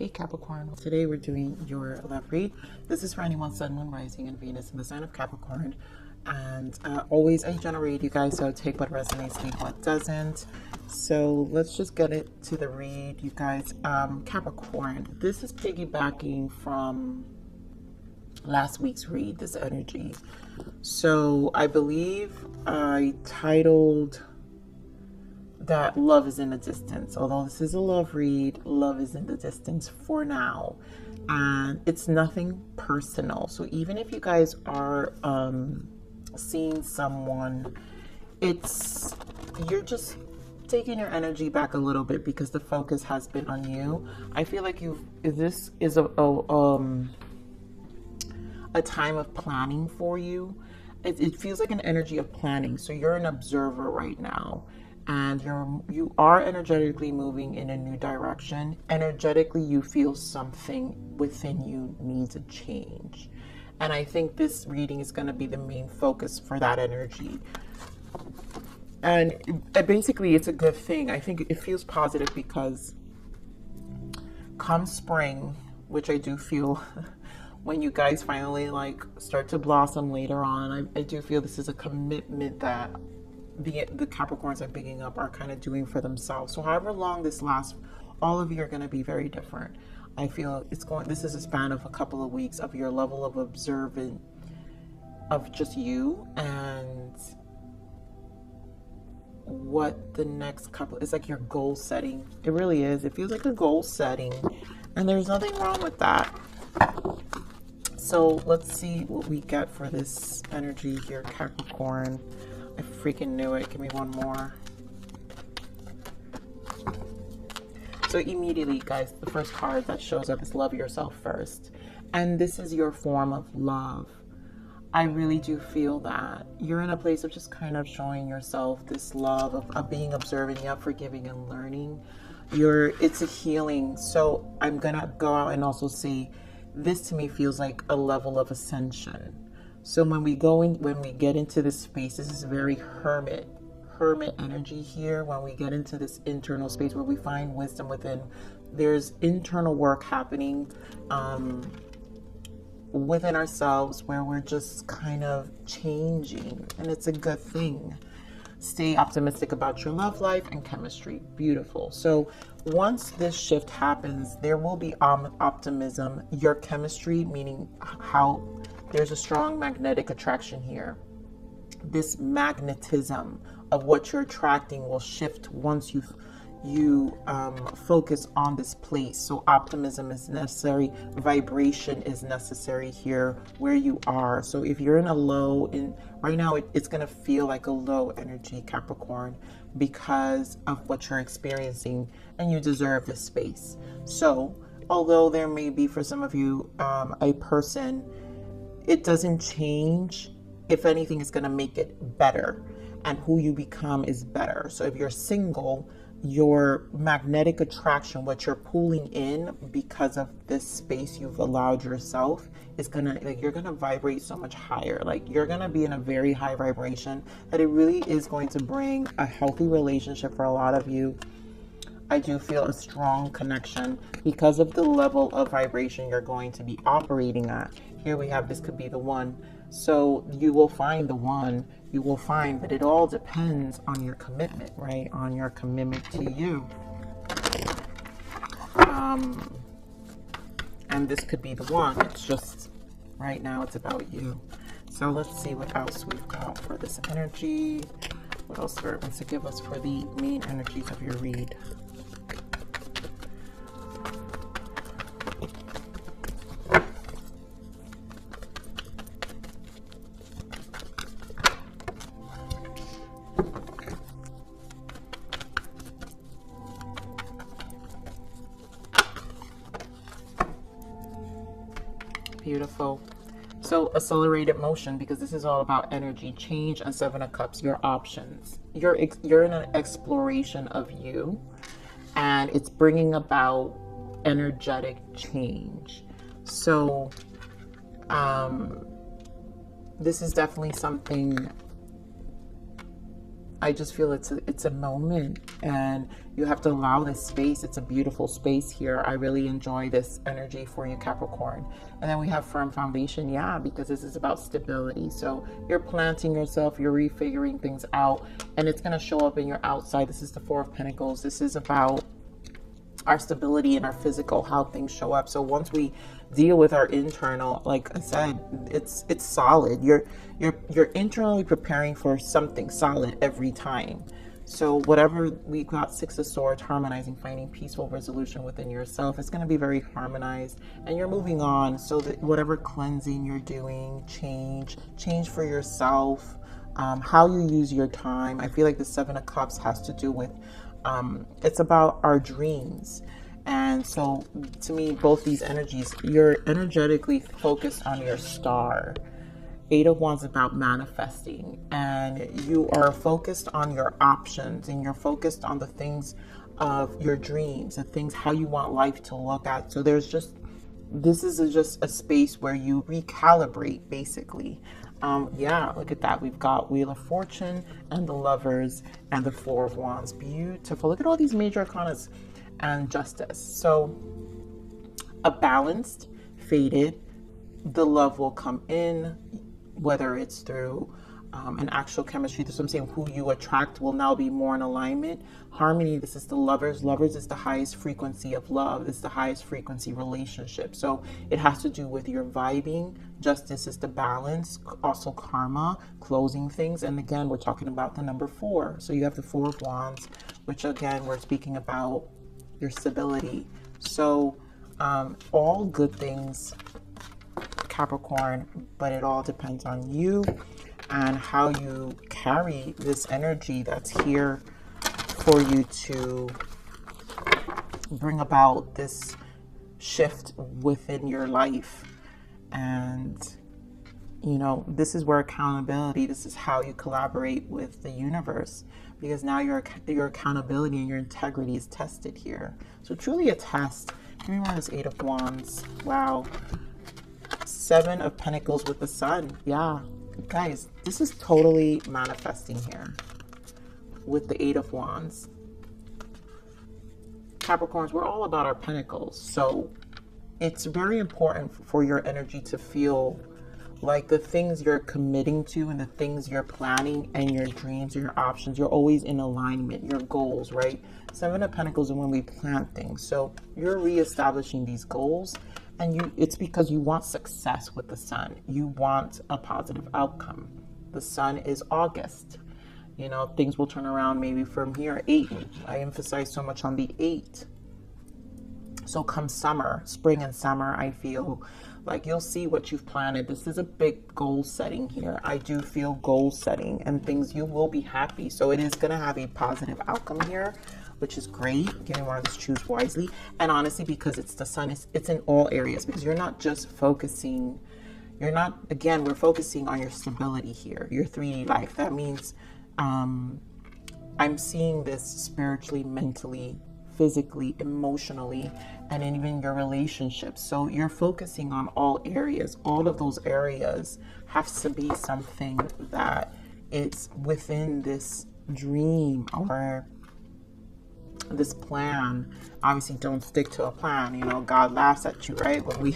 Hey Capricorn, today we're doing your love read. This is for anyone Sun, Moon, Rising, and Venus in the sign of Capricorn. And always I generate you guys, so take what resonates, leave what doesn't. So let's just get it to the read, you guys. Capricorn, this is piggybacking from last week's read, this energy. So I believe I titled that love is in the distance. Although this is a love read, love is in the distance for now, and it's nothing personal. So even if you guys are seeing someone, you're just taking your energy back a little bit because the focus has been on you. I feel like this is a time of planning for you. It feels like an energy of planning. So you're an observer right now, and you are energetically moving in a new direction. Energetically, you feel something within you needs a change. And I think this reading is going to be the main focus for that energy. And basically, it's a good thing. I think it feels positive because come spring, which I do feel when you guys finally start to blossom later on, I do feel this is a commitment that the Capricorns I'm picking up are kind of doing for themselves. So however long this lasts, all of you are going to be very different. I feel this is a span of a couple of weeks of your level of observant of just you and what the next couple is, like your goal setting. It really is. It feels like a goal setting, and there's nothing wrong with that. So let's see what we get for this energy here, Capricorn. I freaking knew it. Give me one more. So immediately, guys, the first card that shows up is love yourself first. And this is your form of love. I really do feel that you're in a place of just kind of showing yourself this love of being observant, forgiving and learning. It's a healing. So I'm going to go out and also say this to me feels like a level of ascension. So when we get into this space, this is very hermit energy here. When we get into this internal space where we find wisdom within, there's internal work happening within ourselves where we're just kind of changing, and it's a good thing. Stay optimistic about your love life and chemistry. Beautiful. So once this shift happens, there will be optimism. Your chemistry, meaning how there's a strong magnetic attraction here. This magnetism of what you're attracting will shift once you focus on this place. So optimism is necessary. Vibration is necessary here where you are. So if you're in a low, right now it's going to feel like a low energy, Capricorn, because of what you're experiencing, and you deserve this space. So although there may be for some of you a person, it doesn't change. If anything, it's going to make it better, and who you become is better. So if you're single, your magnetic attraction, what you're pulling in because of this space you've allowed yourself, is you're gonna vibrate so much higher. You're gonna be in a very high vibration that it really is going to bring a healthy relationship for a lot of you. I do feel a strong connection because of the level of vibration you're going to be operating at. Here we have, this could be the one. So you will find the one, but it all depends on your commitment, right? On your commitment to you. And this could be the one. It's just, right now it's about you. So let's see what else we've got for this energy. What else Spirit wants to give us for the main energies of your read. Beautiful. So accelerated motion, because this is all about energy change, and Seven of Cups, your options. You're in an exploration of you, and it's bringing about energetic change. So this is definitely something I just feel it's a moment, and you have to allow this space. It's a beautiful space here. I really enjoy this energy for you, Capricorn. And then we have firm foundation, yeah, because this is about stability. So you're planting yourself, you're refiguring things out, and it's going to show up in your outside. This is the Four of Pentacles. This is about our stability and our physical, how things show up. So once we deal with our internal, like I said, it's solid. You're internally preparing for something solid every time. So whatever we got, Six of Swords, harmonizing, finding peaceful resolution within yourself, it's going to be very harmonized, and you're moving on. So that whatever cleansing you're doing, change for yourself, how you use your time. I feel like the Seven of Cups has to do with it's about our dreams. And so to me, both these energies, you're energetically focused on your star. Eight of Wands is about manifesting, and you are focused on your options, and you're focused on the things of your dreams, the things how you want life to look at. So there's just, this is just a space where you recalibrate, basically. Yeah, look at that. We've got Wheel of Fortune and the Lovers and the Four of Wands. Beautiful. Look at all these major arcanas and Justice. So a balanced, fated, the love will come in, whether it's through an actual chemistry. This is what I'm saying. Who you attract will now be more in alignment. Harmony, this is the Lovers. Lovers is the highest frequency of love. It's the highest frequency relationship. So it has to do with your vibing. Justice is the balance. Also karma, closing things. And again, we're talking about the number 4. So you have the Four of Wands, which again, we're speaking about your stability. So all good things, Capricorn, but it all depends on you and how you carry this energy that's here for you to bring about this shift within your life. And you know, this is where accountability, this is how you collaborate with the universe, because now your accountability and your integrity is tested here. So truly a test. Give me more of this Eight of Wands. Wow. Seven of Pentacles with the Sun. Yeah, guys, this is totally manifesting here with the Eight of Wands. Capricorns, we're all about our pentacles. So it's very important for your energy to feel like the things you're committing to and the things you're planning and your dreams, your options, you're always in alignment, your goals, right? Seven of Pentacles is when we plan things. So you're reestablishing these goals, and it's because you want success with the Sun. You want a positive outcome. The Sun is August. You know, things will turn around maybe from here. 8. I emphasize so much on the 8. So come summer, spring and summer, I feel like you'll see what you've planted. This is a big goal setting here. I do feel goal setting and things, you will be happy. So it is going to have a positive outcome here, which is great. Give me more of this, choose wisely. And honestly, because it's the Sun, it's in all areas, because you're not just focusing, again, we're focusing on your stability here, your 3D life. That means I'm seeing this spiritually, mentally, physically, emotionally, and even your relationships. So you're focusing on all areas. All of those areas have to be something that it's within this dream or this plan. Obviously, don't stick to a plan. You know, God laughs at you, right? When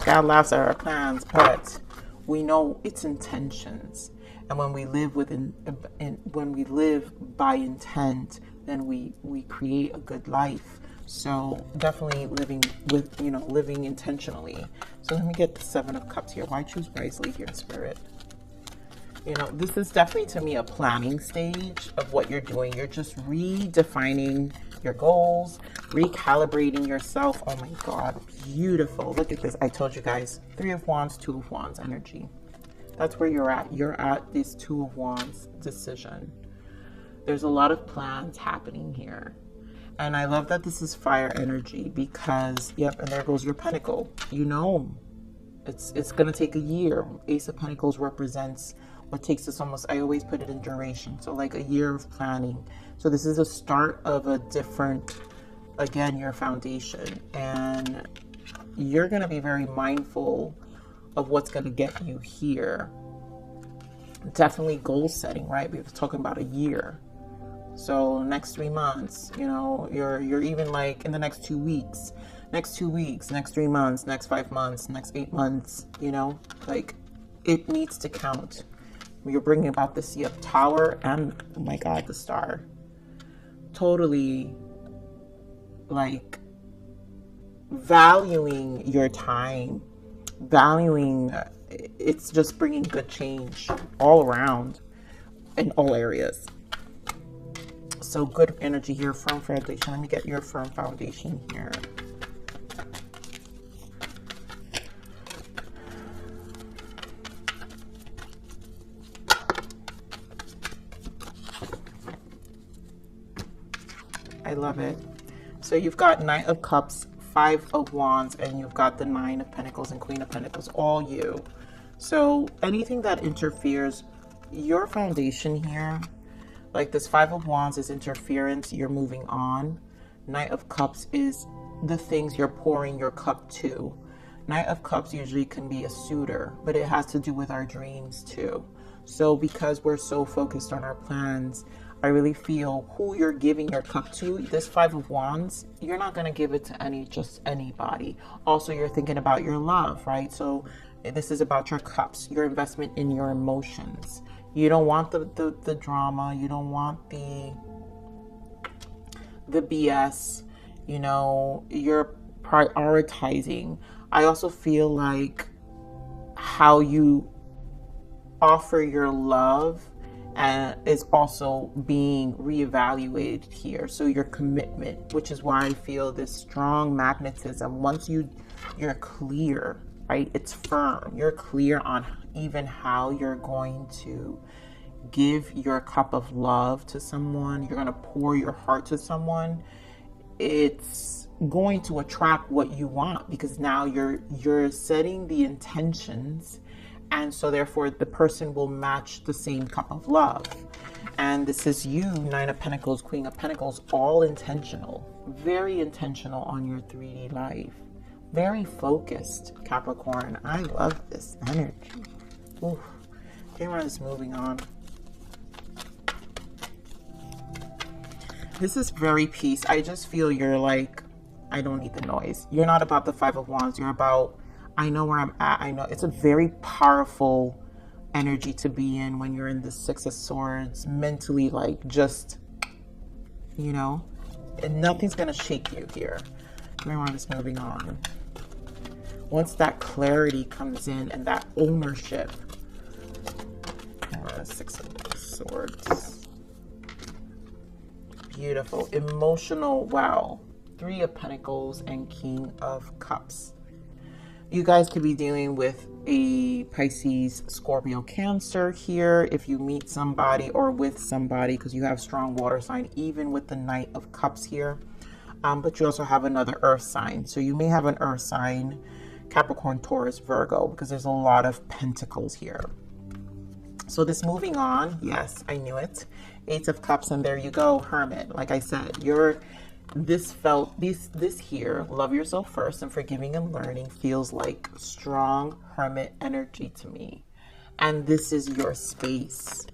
God laughs at our plans, but we know its intentions. And when we live when we live by intent, then we create a good life. So definitely living with, living intentionally. So let me get the Seven of Cups here. Why choose wisely here, Spirit? You know, this is definitely to me a planning stage of what you're doing. You're just redefining your goals, recalibrating yourself. Oh my God, beautiful. Look at this. I told you guys, 3 of Wands, 2 of Wands energy. That's where you're at. You're at this 2 of Wands decision. There's a lot of plans happening here. And I love that this is fire energy because, yep, and there goes your pentacle. You know, it's going to take a year. Ace of Pentacles represents what takes us almost, I always put it in duration. So like a year of planning. So this is a start of a different, again, your foundation. And you're going to be very mindful of what's going to get you here. Definitely goal setting, right? We were talking about a year. So next 3 months, you know, you're even like in the next 2 weeks, next 2 weeks, next 3 months, next 5 months, next 8 months, you know, like it needs to count. You're bringing about the Sea of Tower and, oh my God, the Star. Totally like valuing your time, valuing, it's just bringing good change all around in all areas. So good energy here, firm foundation. Let me get your firm foundation here. I love it. So you've got Knight of Cups, Five of Wands, and you've got the Nine of Pentacles and Queen of Pentacles, all you. So anything that interferes, your foundation here, like this Five of Wands is interference, you're moving on. Knight of Cups is the things you're pouring your cup to. Knight of Cups usually can be a suitor, but it has to do with our dreams too. So because we're so focused on our plans, I really feel who you're giving your cup to, this Five of Wands, you're not going to give it to just anybody. Also, you're thinking about your love, right? So this is about your cups, your investment in your emotions. You don't want the drama. You don't want the BS. You know, you're prioritizing. I also feel like how you offer your love is also being reevaluated here. So your commitment, which is why I feel this strong magnetism. Once you're clear, right? It's firm. You're clear on even how you're going to give your cup of love to someone. You're going to pour your heart to someone. It's going to attract what you want, because now you're setting the intentions. And so therefore the person will match the same cup of love. And this is you, Nine of Pentacles, Queen of Pentacles, all intentional, very intentional on your 3D life. Very focused, Capricorn. I love this energy. Ooh, camera is moving on. This is very peace. I just feel you're like, I don't need the noise. You're not about the Five of Wands. You're about, I know where I'm at. I know it's a very powerful energy to be in when you're in the Six of Swords, mentally, like just, you know, and nothing's going to shake you here. Everyone is moving on. Once that clarity comes in and that ownership, Six of Swords, beautiful, emotional, wow. Three of Pentacles and King of Cups. You guys could be dealing with a Pisces, Scorpio, Cancer here if you meet somebody or with somebody, because you have strong water sign, even with the Knight of Cups here. But you also have another earth sign. So you may have an earth sign, Capricorn, Taurus, Virgo, because there's a lot of pentacles here. So this moving on, yes, I knew it. Eight of Cups, and there you go, Hermit. Like I said, this here, love yourself first and forgiving and learning, feels like strong Hermit energy to me. And this is your space,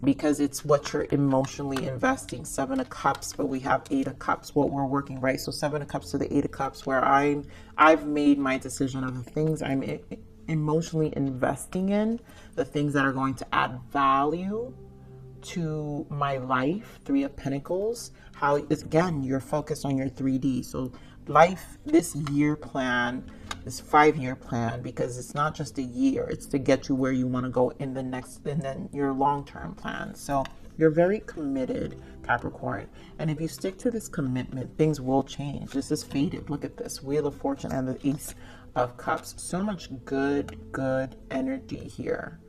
because it's what you're emotionally investing. Seven of Cups, but we have Eight of Cups, what we're working, right? So Seven of Cups to the Eight of Cups, where I've made my decision of the things I'm emotionally investing in, the things that are going to add value to my life. Three of Pentacles, how is, again, you're focused on your 3D. So life, this year plan, this 5-year plan, because it's not just a year, it's to get you where you want to go in the next, and then your long-term plan. So you're very committed, Capricorn. And if you stick to this commitment, things will change. This is fated. Look at this, Wheel of Fortune and the Ace of Cups. So much good energy here.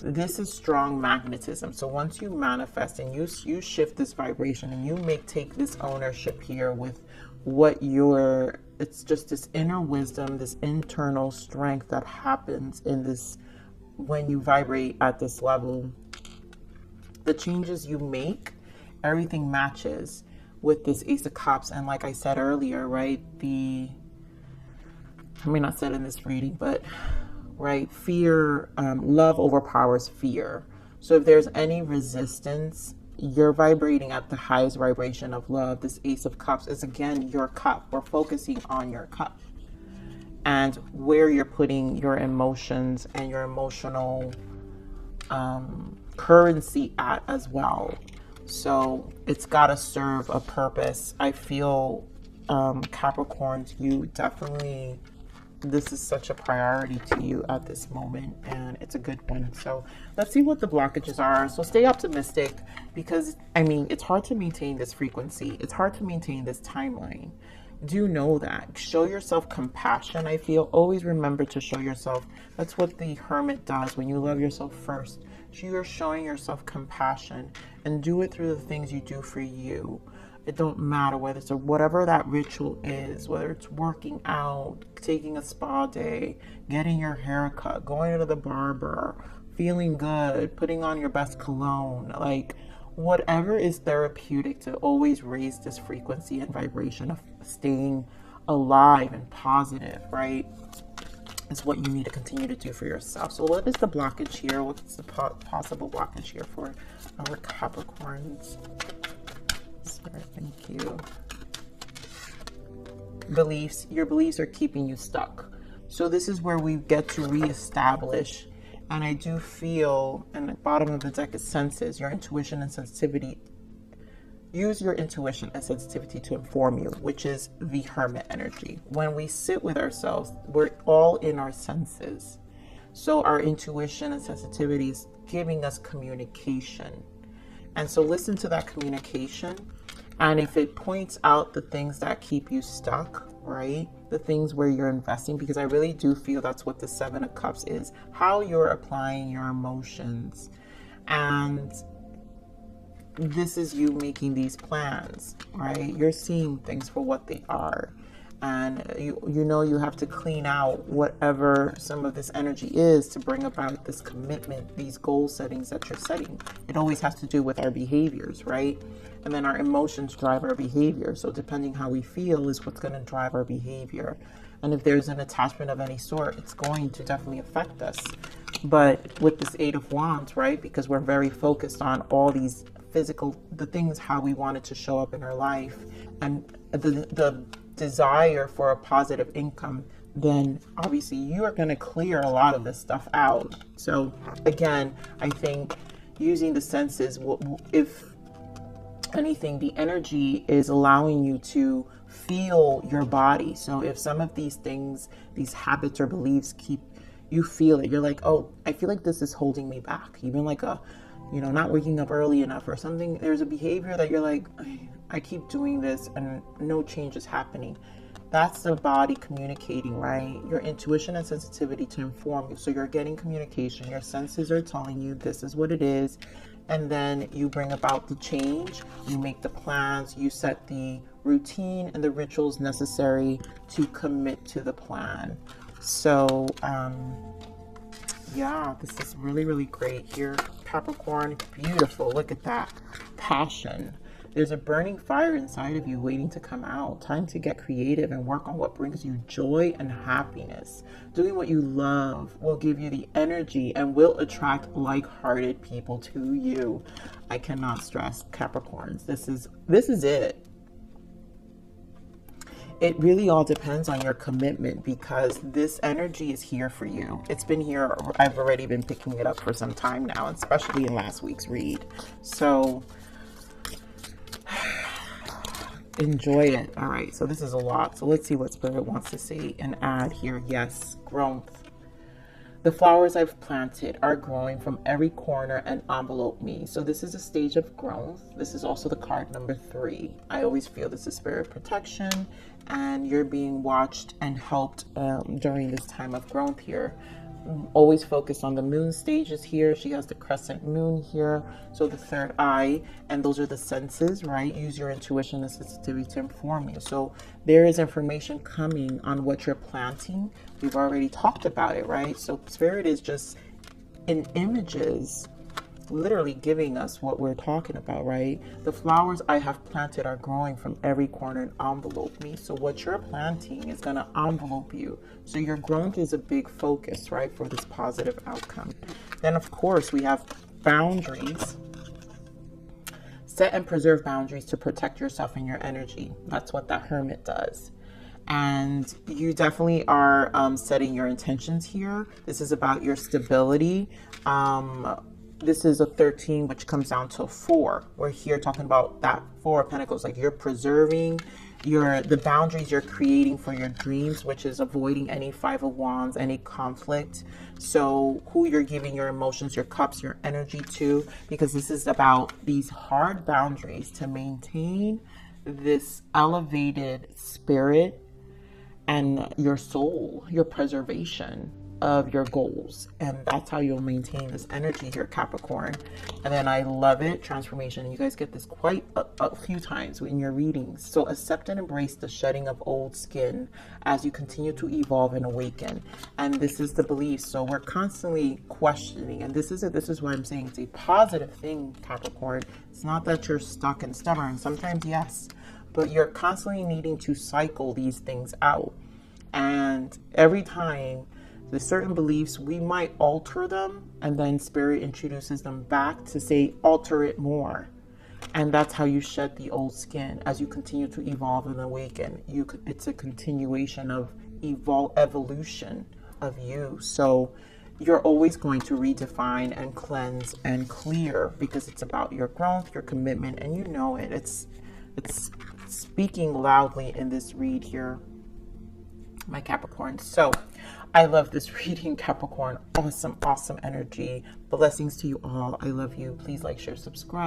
This is strong magnetism. So once you manifest and you shift this vibration and you take this ownership here with what it's just this inner wisdom, this internal strength that happens in this, when you vibrate at this level, the changes you make, everything matches with this Ace of Cups. And like I said earlier, right, I may not said in this reading, but right? Fear, love overpowers fear. So if there's any resistance, you're vibrating at the highest vibration of love. This Ace of Cups is, again, your cup. We're focusing on your cup and where you're putting your emotions and your emotional currency at as well. So it's got to serve a purpose. I feel, Capricorns, you definitely, this is such a priority to you at this moment, and it's a good one. So let's see what the blockages are. So stay optimistic, because I mean, it's hard to maintain this frequency. It's hard to maintain this timeline. Do know that. Show yourself compassion. I feel always remember to show yourself. That's what the Hermit does. When you love yourself first, you're showing yourself compassion, and do it through the things you do for you. It don't matter whether it's whatever that ritual is, whether it's working out, taking a spa day, getting your hair cut, going to the barber, feeling good, putting on your best cologne, like whatever is therapeutic to always raise this frequency and vibration of staying alive and positive, right? Is what you need to continue to do for yourself. So what is the blockage here? What's the possible blockage here for our Capricorns? Sorry, thank you. Beliefs. Your beliefs are keeping you stuck. So this is where we get to reestablish. And I do feel, and the bottom of the deck is senses, your intuition and sensitivity. Use your intuition and sensitivity to inform you, which is the Hermit energy. When we sit with ourselves, we're all in our senses. So our intuition and sensitivity is giving us communication. And so listen to that communication. And if it points out the things that keep you stuck, right? The things where you're investing, because I really do feel that's what the Seven of Cups is, how you're applying your emotions. And this is you making these plans, right? You're seeing things for what they are. And you know you have to clean out whatever some of this energy is to bring about this commitment, these goal settings that you're setting. It always has to do with our behaviors, right? And then our emotions drive our behavior. So depending how we feel is what's going to drive our behavior. And if there's an attachment of any sort, it's going to definitely affect us. But with this Eight of Wands, right? Because we're very focused on all these physical, the things, how we want it to show up in our life, and the desire for a positive income, then obviously you are going to clear a lot of this stuff out. So again, I think using the senses, if anything, the energy is allowing you to feel your body. So if some of these things, these habits or beliefs keep, you feel it, you're like, oh, I feel like this is holding me back. Even like not waking up early enough or something. There's a behavior that you're like, I keep doing this and no change is happening. That's the body communicating, right? Your intuition and sensitivity to inform you. So you're getting communication. Your senses are telling you this is what it is. And then you bring about the change. You make the plans. You set the routine and the rituals necessary to commit to the plan. So, yeah, this is really, really great here. Capricorn, beautiful. Look at that. Passion. There's a burning fire inside of you waiting to come out. Time to get creative and work on what brings you joy and happiness. Doing what you love will give you the energy and will attract like-hearted people to you. I cannot stress, Capricorns. This is it. It really all depends on your commitment, because this energy is here for you. It's been here. I've already been picking it up for some time now, especially in last week's read. So enjoy it. All right, so this is a lot. So let's see what Spirit wants to say and add here. Yes, growth. The flowers I've planted are growing from every corner and envelope me. So this is a stage of growth. This is also the card number 3. I always feel this is spirit protection, and you're being watched and helped during this time of growth here. Always focus on the moon stages here. She has the crescent moon here, so the third eye, and those are the senses, right? Use your intuition and sensitivity to inform you. So there is information coming on what you're planting. We've already talked about it, right? So Spirit is just in images literally giving us what we're talking about, right? The flowers I have planted are growing from every corner and envelope me. So what you're planting is going to envelope you. So your growth is a big focus, right, for this positive outcome. Then, of course, we have boundaries. Set and preserve boundaries to protect yourself and your energy. That's what that Hermit does. And you definitely are setting your intentions here. This is about your stability. This is a 13, which comes down to a 4. We're here talking about that 4 of Pentacles, like you're preserving the boundaries you're creating for your dreams, which is avoiding any 5 of Wands, any conflict. So who you're giving your emotions, your cups, your energy to, because this is about these hard boundaries to maintain this elevated spirit and your soul, your preservation of your goals. And that's how you'll maintain this energy here, Capricorn. And then I love it, transformation. And you guys get this quite a few times in your readings. So accept and embrace the shedding of old skin as you continue to evolve and awaken. And this is the belief. So we're constantly questioning. And this is why I'm saying it's a positive thing, Capricorn. It's not that you're stuck and stubborn. Sometimes, yes, but you're constantly needing to cycle these things out. And every time there's certain beliefs, we might alter them, and then Spirit introduces them back to say, alter it more. And that's how you shed the old skin as you continue to evolve and awaken. It's a continuation of evolution of you. So you're always going to redefine and cleanse and clear, because it's about your growth, your commitment, and you know it. It's speaking loudly in this read here, my Capricorn. So I love this reading, Capricorn. Awesome, awesome energy. Blessings to you all. I love you. Please like, share, subscribe.